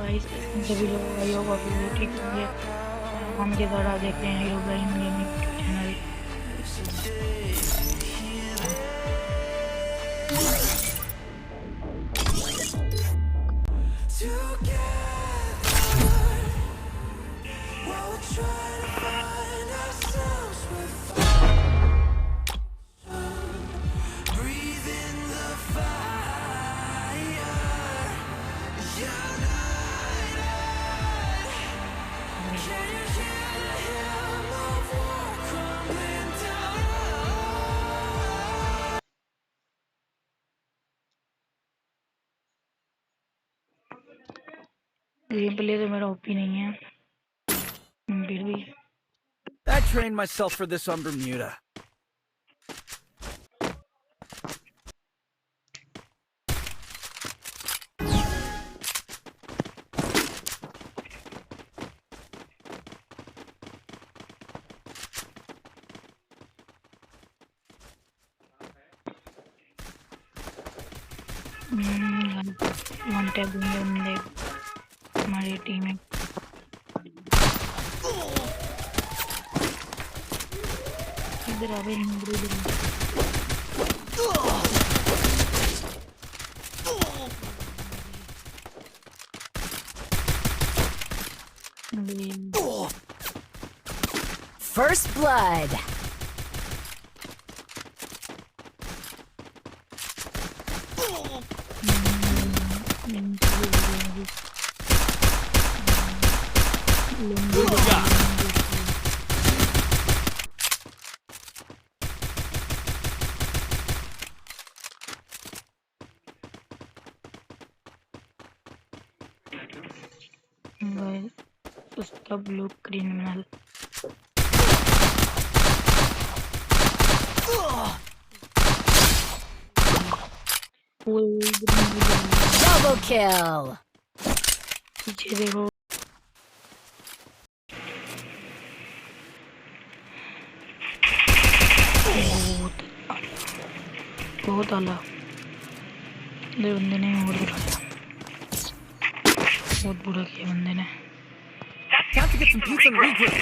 Guys सभी लोग भाई होगा वीडियो ठीक होंगे। हम के द्वारा देखते हैं Herobrine gaming channel. Game play तो मेरा ओपी नहीं है फिर भी I trained myself for this on Bermuda. One tap बंदे हमारी टीम में इधर आ First blood. उसका ब्लू क्रिमिनल Double kill. पीछे देखो बहुत आला बंदे ने और बुरा बहुत बुरा किया बंदे ने। Got to get some pizza and regroup.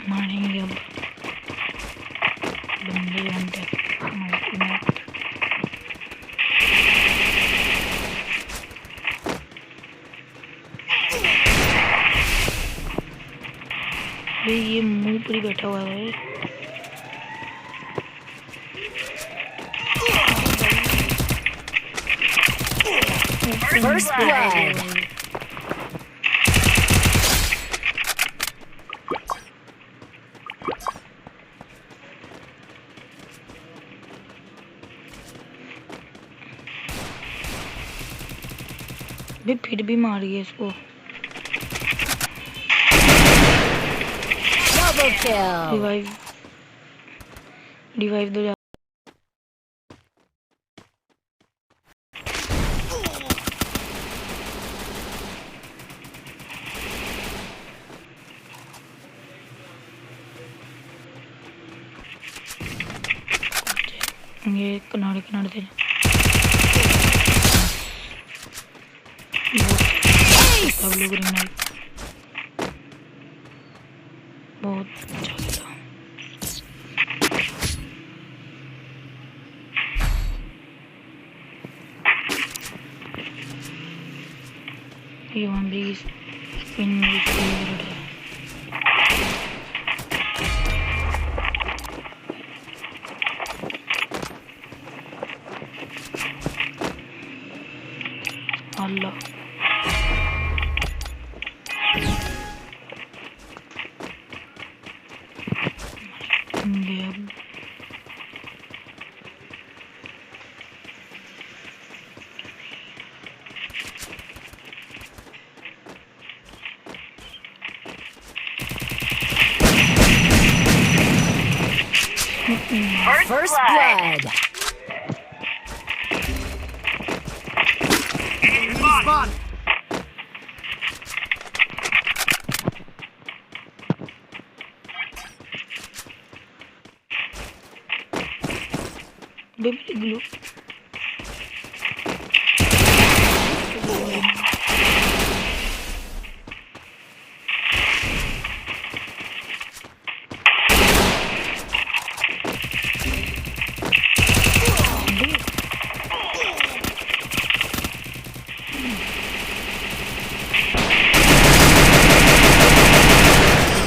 मारेंगे अब बंदे घंटे ये मुंह पर ही बैठा हुआ है। First blood. फिर भी मारिए इसको। Double kill. रिवाइव दो ये किनारे किनारे थे सब लोग रिनाल बहुत अच्छा खेला। ये वन भी स्पिन है अल्लाह First blood. Spawn. Baby glue.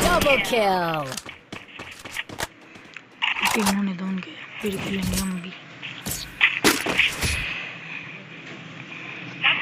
Double kill. इन्होंने तो उनके फिर खेलेंगे हम भी.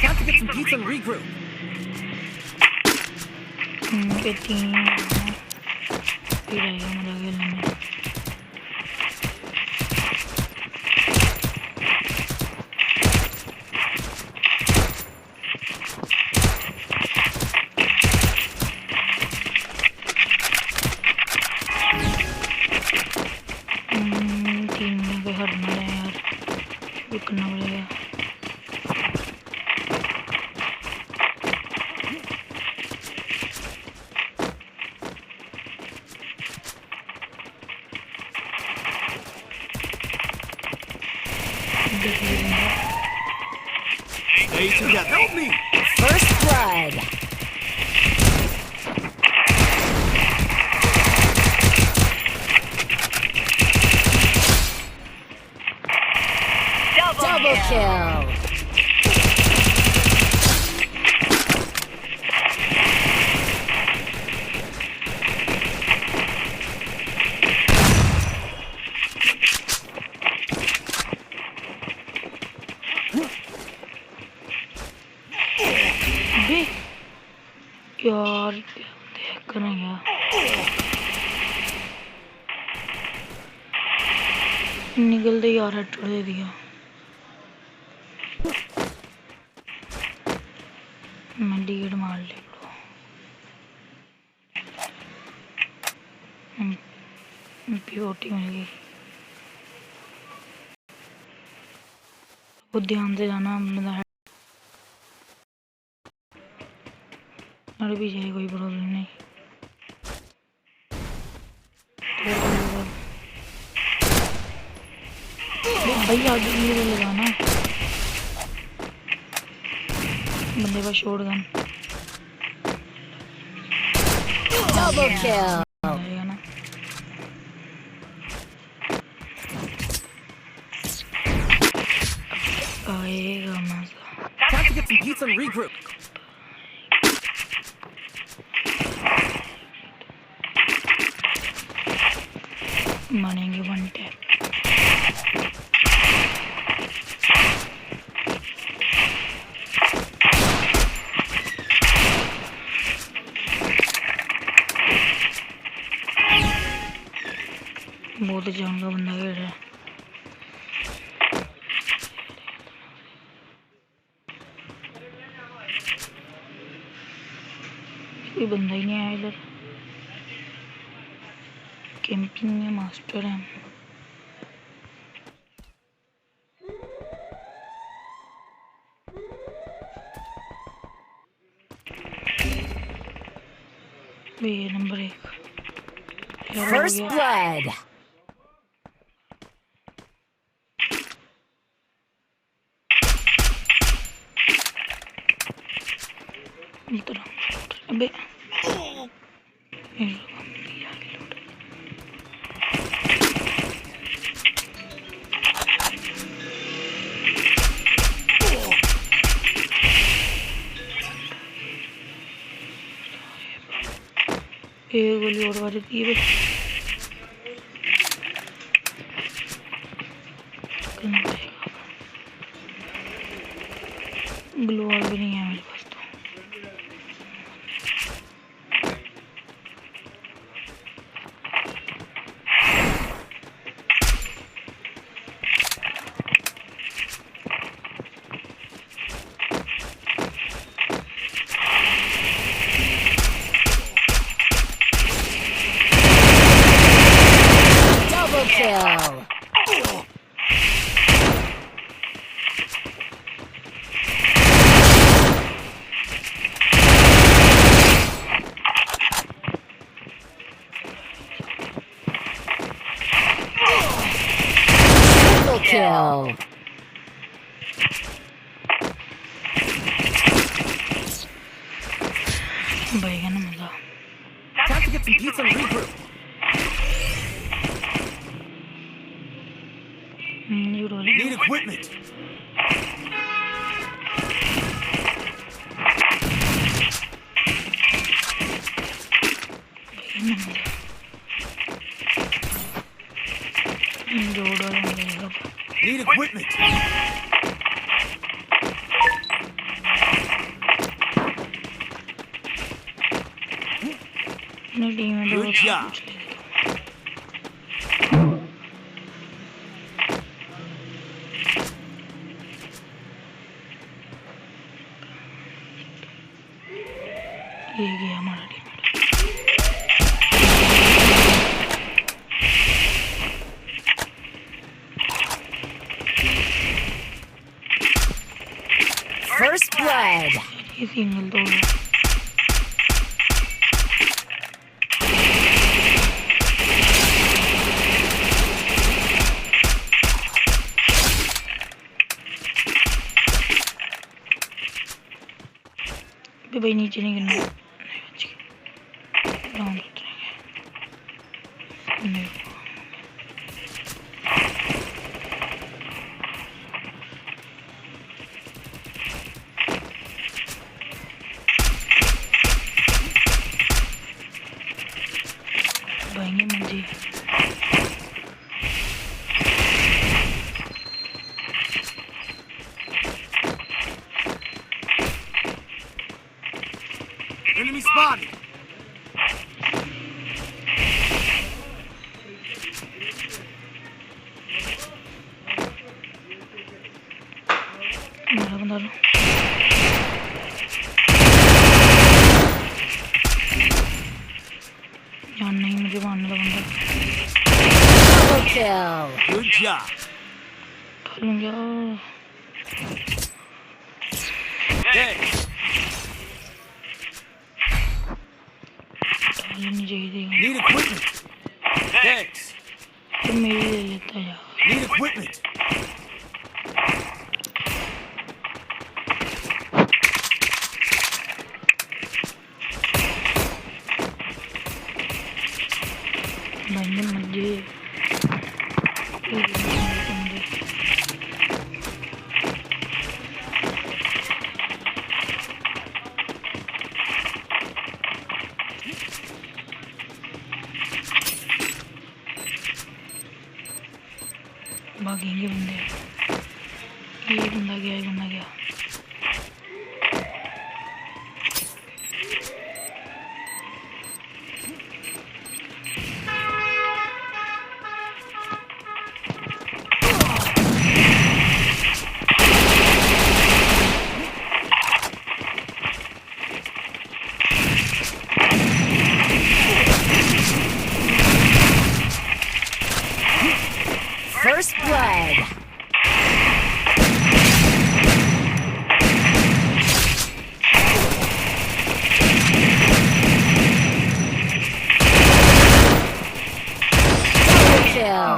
Have to get some pizza and regroup. उनके 3 फिर आएगा मजा खेलने में. करना पड़ेगा. Stay together. Help me. First blood. Double kill. बे यार देख कर यार निकलते यार हेड दे दिया. मैं डीड मार ले पीओटी मिल गई. वो ध्यान से जाना मतलब अड़ भी जाए कोई प्रॉब्लम नहीं. भाई आगे मेरे लगाना बंदे का शॉटगन. Double kill. आएगा ना. आएगा मजा. Have to get some pizza and regroup. मानेंगे 1 टैप. बहुत जान का बंदा खेल रहा है. कोई बंदा ही नहीं आया इधर. कैंपिंग में मास्टर है. ये नंबर 1 First blood. अबे एक गोली और मारी थी बे. ग्लो और भी नहीं है मेरे पास तो. Double kill. kill. भाई का ना मजा। Time to get some pizza and regroup. ये रोले। Need equipment. जोड़ो रहेगा। Need equipment. अपनी टीम में Good job. ये गया हमारा टीम। First blood. ये सिंगल तोड़। भाई नीचे नहीं गिरना। ग्राउंड उतरेंगे। भाई मुझे Enemy spotted. मेरा बंदा लो। जान नहीं मुझे मारने का बंदा। Double kill. Good job. चल गया। Thanks. नहीं चाहिए। Need equipment. Thanks. तो मेरी ले लेता यार। Need equipment. बंदे मुझे भागेंगे बंदे। ये बंदा गया, ये बंदा गया। First blood. Double kill.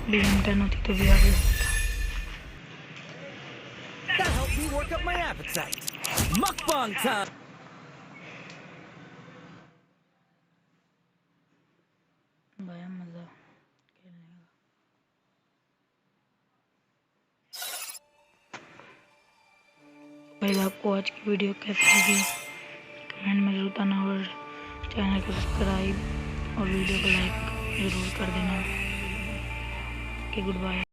Division 10 होती तो भी आगे होता। That helped me work up my appetite. Mukbang time. बड़ा मजा खेलने का। भाई आपको आज की वीडियो कैसी लगी कमेंट में जरूर बताना और चैनल को सब्सक्राइब और वीडियो को लाइक जरूर कर देना। Okay good bye.